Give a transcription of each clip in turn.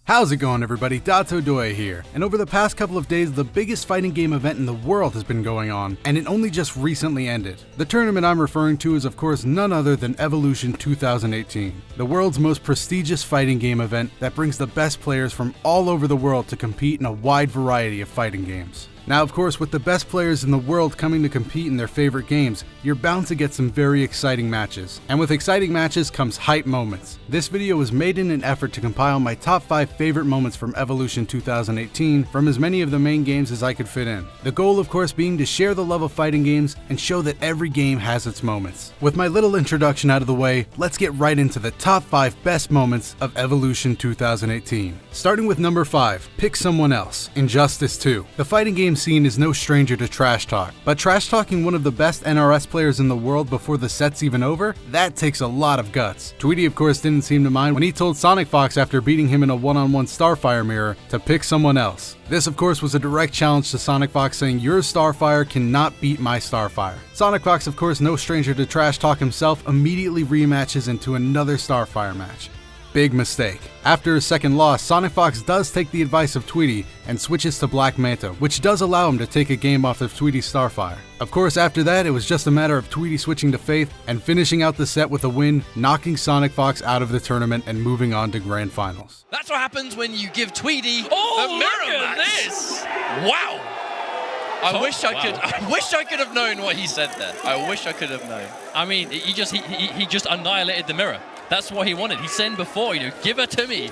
How's it going, everybody? Doye here, and over the past couple of days the biggest fighting game event in the world has been going on, and it only just recently ended. The tournament I'm referring to is of course none other than Evolution 2018, the world's most prestigious fighting game event that brings the best players from all over the world to compete in a wide variety of fighting games. Now, of course, with the best players in the world coming to compete in their favorite games, you're bound to get some very exciting matches. And with exciting matches comes hype moments. This video was made in an effort to compile my top 5 favorite moments from Evolution 2018 from as many of the main games as I could fit in. The goal, of course, being to share the love of fighting games and show that every game has its moments. With my little introduction out of the way, let's get right into the top 5 best moments of Evolution 2018. Starting with number 5, Pick Someone Else, Injustice 2. The fighting game scene is no stranger to trash talk, but trash talking one of the best NRS players in the world before the set's even over, that takes a lot of guts. Tweety of course didn't seem to mind when he told Sonic Fox after beating him in a one-on-one Starfire mirror to pick someone else. This of course was a direct challenge to Sonic Fox, saying your Starfire cannot beat my Starfire. Sonic Fox, of course no stranger to trash talk himself, immediately rematches into another Starfire match. Big mistake. After his second loss, Sonic Fox does take the advice of Tweety and switches to Black Manta, which does allow him to take a game off of Tweety's Starfire. Of course, after that, it was just a matter of Tweety switching to Faith and finishing out the set with a win, knocking Sonic Fox out of the tournament and moving on to Grand Finals. That's what happens when you give Tweety a look mirror at match. this! Wow! I wish I could have known what he said there. I wish I could have known. I mean, he just annihilated the mirror. That's what he wanted. He said before, give her to me.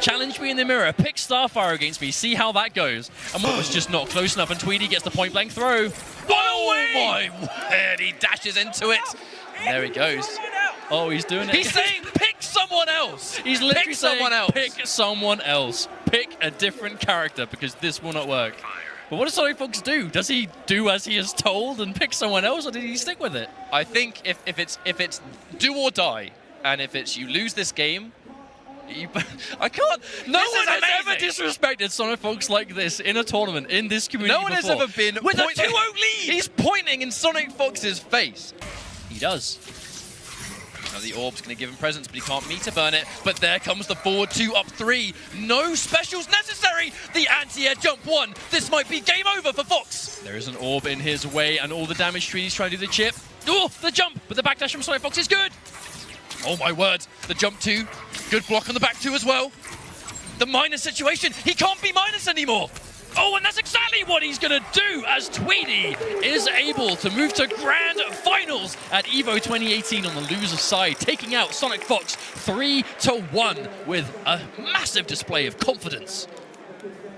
Challenge me in the mirror, pick Starfire against me, see how that goes. And what was just not close enough, and Tweety gets the point blank throw. Oh my word, he dashes into it. And there he goes. Oh, he's doing it. He's saying, pick someone else. He's literally pick saying, someone else. pick someone else. Pick a different character because this will not work. But what does Sonic Fox do? Does he do as he is told and pick someone else, or did he stick with it? I think if it's do or die, and if it's you lose this game, I can't. No one has ever disrespected Sonic Fox like this in a tournament in this community. No one has ever been with a 2-0 lead. He's pointing in Sonic Fox's face. He does. Now the orb's going to give him presents, but he can't meter burn it. But there comes the forward 2 up 3. No specials necessary. The anti-air jump 1. This might be game over for Fox. There is an orb in his way, and all the damage trees trying to do the chip. Oh, the jump, but the backdash from Sonic Fox is good. Oh my word, the jump 2. Good block on the back 2 as well. The minus situation, he can't be minus anymore. Oh, and that's exactly what he's going to do as Tweety is able to move to Grand Finals at EVO 2018 on the loser side, taking out Sonic Fox 3-1 with a massive display of confidence.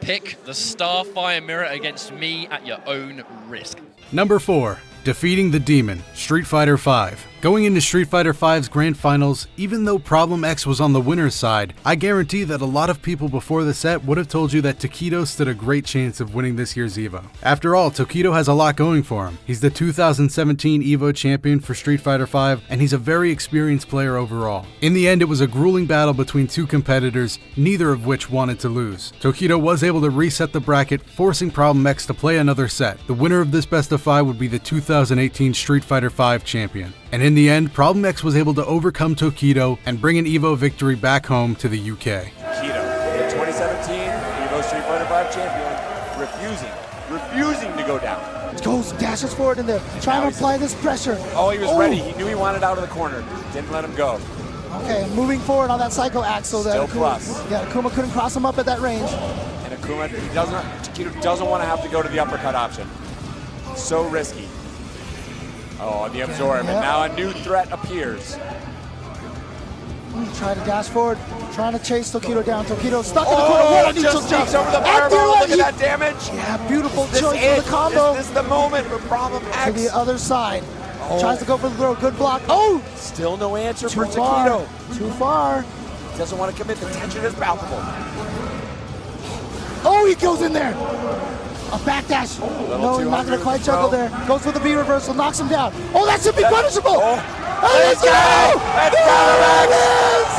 Pick the Starfire mirror against me at your own risk. Number 4. Defeating the Demon, Street Fighter V. Going into Street Fighter V's Grand Finals, even though Problem X was on the winner's side, I guarantee that a lot of people before the set would have told you that Tokido stood a great chance of winning this year's EVO. After all, Tokido has a lot going for him. He's the 2017 EVO champion for Street Fighter V, and he's a very experienced player overall. In the end, it was a grueling battle between two competitors, neither of which wanted to lose. Tokido was able to reset the bracket, forcing Problem X to play another set. The winner of this best of 5 would be the 2018 Street Fighter V champion. And in the end, Problem X was able to overcome Tokido and bring an EVO victory back home to the UK. Tokido, the 2017 EVO Street Fighter V champion, refusing to go down. Goes, dashes forward in there, trying to apply this pressure. Oh, he was ready. He knew he wanted out of the corner. Didn't let him go. Okay, moving forward on that Psycho Axle. Still plus. Yeah, Akuma couldn't cross him up at that range. And Akuma, Tokido doesn't want to have to go to the uppercut option. So risky. Oh, the absorb, and now a new threat appears. Try to dash forward, trying to chase Tokido down. Tokido stuck in the corner. What a just sneaks over the fireball. Look at that damage. Yeah, beautiful choice for the combo. This is the moment for Problem X. To the other side. Tries to go for the throw. Good block. Oh! Still no answer Too for far. Tokido. Too far. Doesn't want to commit. The tension is palpable. Oh, he goes in there. A backdash. No, he's not going to quite juggle there. Goes for the B reversal, knocks him down. Oh, that should be punishable. Let's go! That's There it is!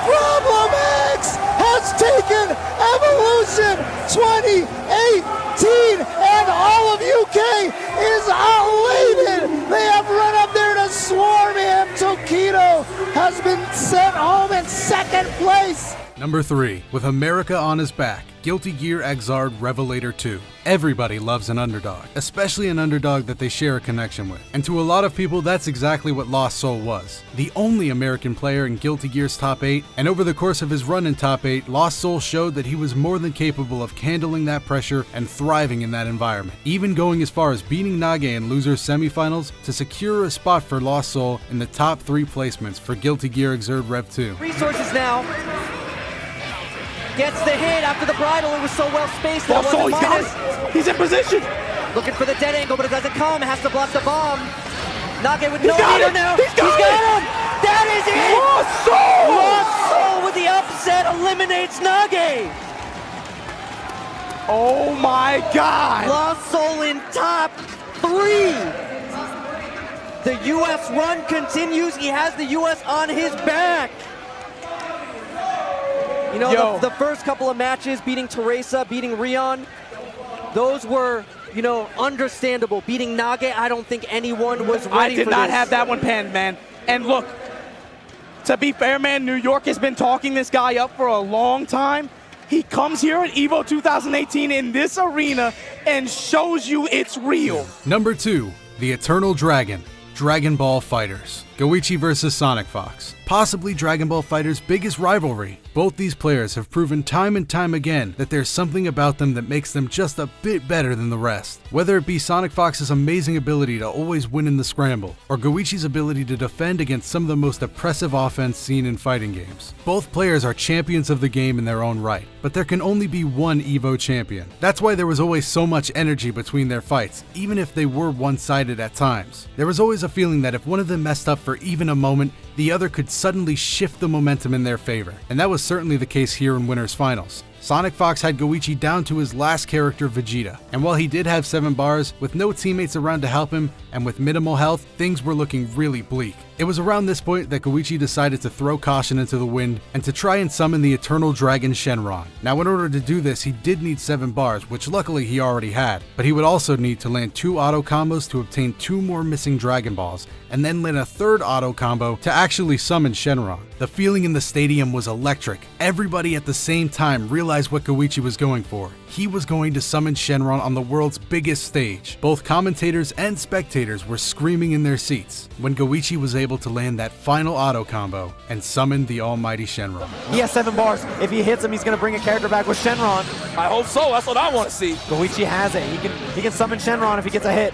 Problem X has taken Evolution 2018, and all of UK is elated. They have run up there to swarm him. Tokido has been sent home in second place. Number 3, with America on his back, Guilty Gear Xrd Revelator 2. Everybody loves an underdog, especially an underdog that they share a connection with. And to a lot of people, that's exactly what Lost Soul was. The only American player in Guilty Gear's top 8, and over the course of his run in top 8, Lost Soul showed that he was more than capable of handling that pressure and thriving in that environment, even going as far as beating Nage in losers semifinals to secure a spot for Lost Soul in the top 3 placements for Guilty Gear Xrd Rev 2. Resources now. Gets the hit after the bridle. It was so well spaced. That Soul, he's got it. He's in position. Looking for the dead angle, but it doesn't come. Has to block the bomb. Nage with no meter now. He's got him. That is it. Lost Soul. Lost Soul with the upset eliminates Nage. Oh my God. Lost Soul in top 3. The U.S. run continues. He has the U.S. on his back. You know, the first couple of matches, beating Teresa, beating Rion, those were, you know, understandable. Beating Nage, I don't think anyone was ready for this. I did not have that one penned, man. And look, to be fair, man, New York has been talking this guy up for a long time. He comes here at EVO 2018 in this arena and shows you it's real. Number 2, the Eternal Dragon, Dragon Ball Fighters. Goichi versus Sonic Fox. Possibly Dragon Ball Fighters' biggest rivalry. Both these players have proven time and time again that there's something about them that makes them just a bit better than the rest. Whether it be Sonic Fox's amazing ability to always win in the scramble, or Goichi's ability to defend against some of the most oppressive offense seen in fighting games. Both players are champions of the game in their own right, but there can only be one EVO champion. That's why there was always so much energy between their fights, even if they were one-sided at times. There was always a feeling that if one of them messed up for even a moment, the other could suddenly shift the momentum in their favor, and that was certainly the case here in Winners Finals. Sonic Fox had Goichi down to his last character, Vegeta, and while he did have 7 bars, with no teammates around to help him, and with minimal health, things were looking really bleak. It was around this point that Goichi decided to throw caution into the wind and to try and summon the Eternal Dragon Shenron. Now in order to do this, he did need 7 bars, which luckily he already had, but he would also need to land 2 auto combos to obtain 2 more missing Dragon Balls, and then land a 3rd auto combo to actually summon Shenron. The feeling in the stadium was electric. Everybody at the same time realized what Goichi was going for. He was going to summon Shenron on the world's biggest stage. Both commentators and spectators were screaming in their seats when Goichi was able to land that final auto combo and summon the almighty Shenron. He has 7 bars. If he hits him, he's going to bring a character back with Shenron. I hope so. That's what I want to see. Goichi has it. He can summon Shenron if he gets a hit.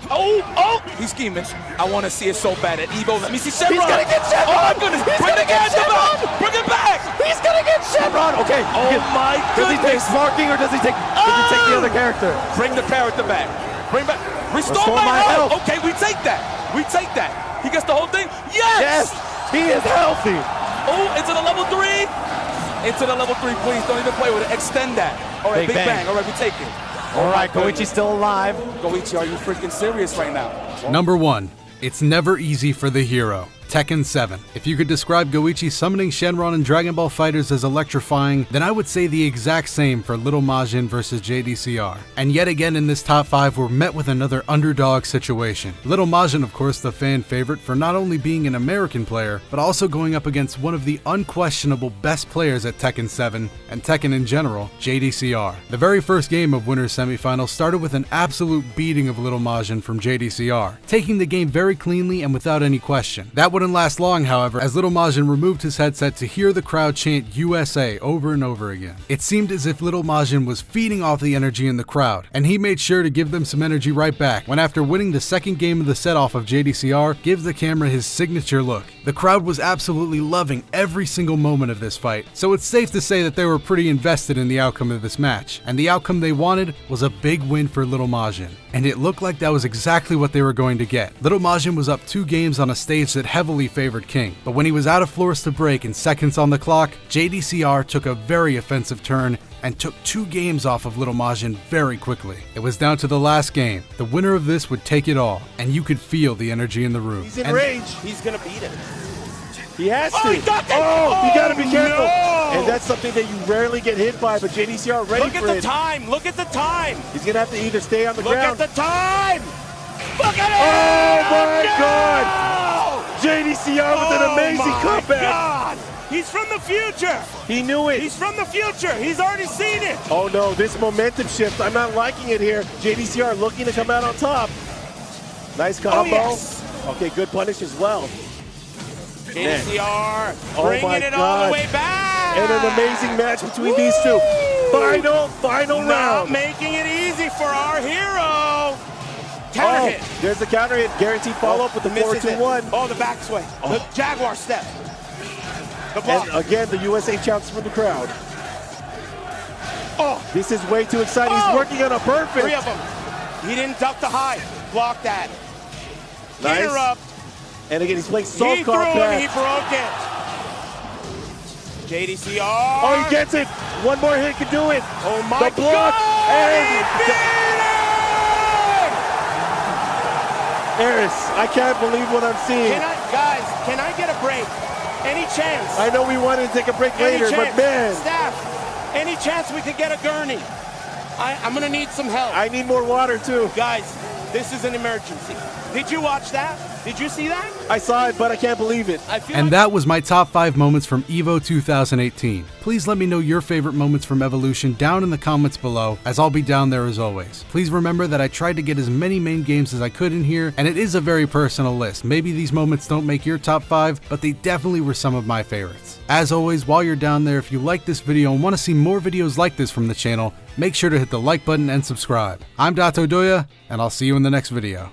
Oh! He's scheming. I want to see it so bad at EVO. Let me see Shenron. He's going to get Shenron. Oh, my goodness. Bring the character back. Bring it back. He's going to get Shenron. Okay. Oh, my Does he take goodness. Sparking or does he take the other character? Bring the character back. Bring back. Restore my health. Okay, we take that. We take that. He gets the whole thing. Yes! He is healthy. Oh, into the level 3. Into the level 3, please. Don't even play with it. Extend that. All right, Big Bang. All right, we take it. All right, Goichi's still alive. Goichi, are you freaking serious right now? Number 1. It's never easy for the hero. Tekken 7. If you could describe Goichi summoning Shenron in Dragon Ball FighterZ as electrifying, then I would say the exact same for Little Majin versus JDCR. And yet again in this top 5 we're met with another underdog situation. Little Majin, of course, the fan favorite for not only being an American player, but also going up against one of the unquestionable best players at Tekken 7, and Tekken in general, JDCR. The very first game of Winners Semifinals started with an absolute beating of Little Majin from JDCR, taking the game very cleanly and without any question. That wouldn't last long, however, as Little Majin removed his headset to hear the crowd chant USA over and over again. It seemed as if Little Majin was feeding off the energy in the crowd, and he made sure to give them some energy right back when, after winning the second game of the set off of JDCR, gives the camera his signature look. The crowd was absolutely loving every single moment of this fight, so it's safe to say that they were pretty invested in the outcome of this match, and the outcome they wanted was a big win for Little Majin. And it looked like that was exactly what they were going to get. Little Majin was up 2 games on a stage that heavily favored King, but when he was out of floors to break and seconds on the clock, JDCR took a very offensive turn and took 2 games off of Little Majin very quickly. It was down to the last game. The winner of this would take it all, and you could feel the energy in the room. He's in range. He's going to beat it. He has to. Oh, he got that. Oh, you got to be careful. No. And that's something that you rarely get hit by, but JDCR ready Look for at it. the time. Look at the time. He's going to have to either stay on the Look ground. at the time. Look at Oh, it. my God. JDCR with an amazing comeback. God. He's from the future. He knew it. He's from the future. He's already seen it. Oh no, this momentum shift. I'm not liking it here. JDCR looking to come out on top. Nice combo. Oh, yes. Okay, good punish as well. JDCR Oh bringing my it all God. the way back. And an amazing match between these two. Final Not round. making it easy for our hero. Counter hit. There's the counter hit. Guaranteed follow-up with the Misses it. 4-2-1. Oh, the back swing. The Jaguar step. The block. And again, the USA champs from the crowd. Oh, This is way too exciting. He's working on a perfect. 3 of them. He didn't duck the high. Block that. Nice. Interrupt. And again, he's playing soft He threw him. compact. He broke it. JDCR. Oh, he gets it. One more hit could do it. Oh my The block. God. And He beat him! Eris, I can't believe what I'm seeing. Can I get a break? Any chance? I know we wanted to take a break Any later, chance? but man, Staff, any chance we could get a gurney? I'm gonna need some help. I need more water too. Guys, this is an emergency. Did you watch that? Did you see that? I saw it, but I can't believe it. I feel And like that was my top 5 moments from EVO 2018. Please let me know your favorite moments from Evolution down in the comments below, as I'll be down there as always. Please remember that I tried to get as many main games as I could in here, and it is a very personal list. Maybe these moments don't make your top 5, but they definitely were some of my favorites. As always, while you're down there, if you like this video and want to see more videos like this from the channel, make sure to hit the like button and subscribe. I'm Dato Doya, and I'll see you in the next video.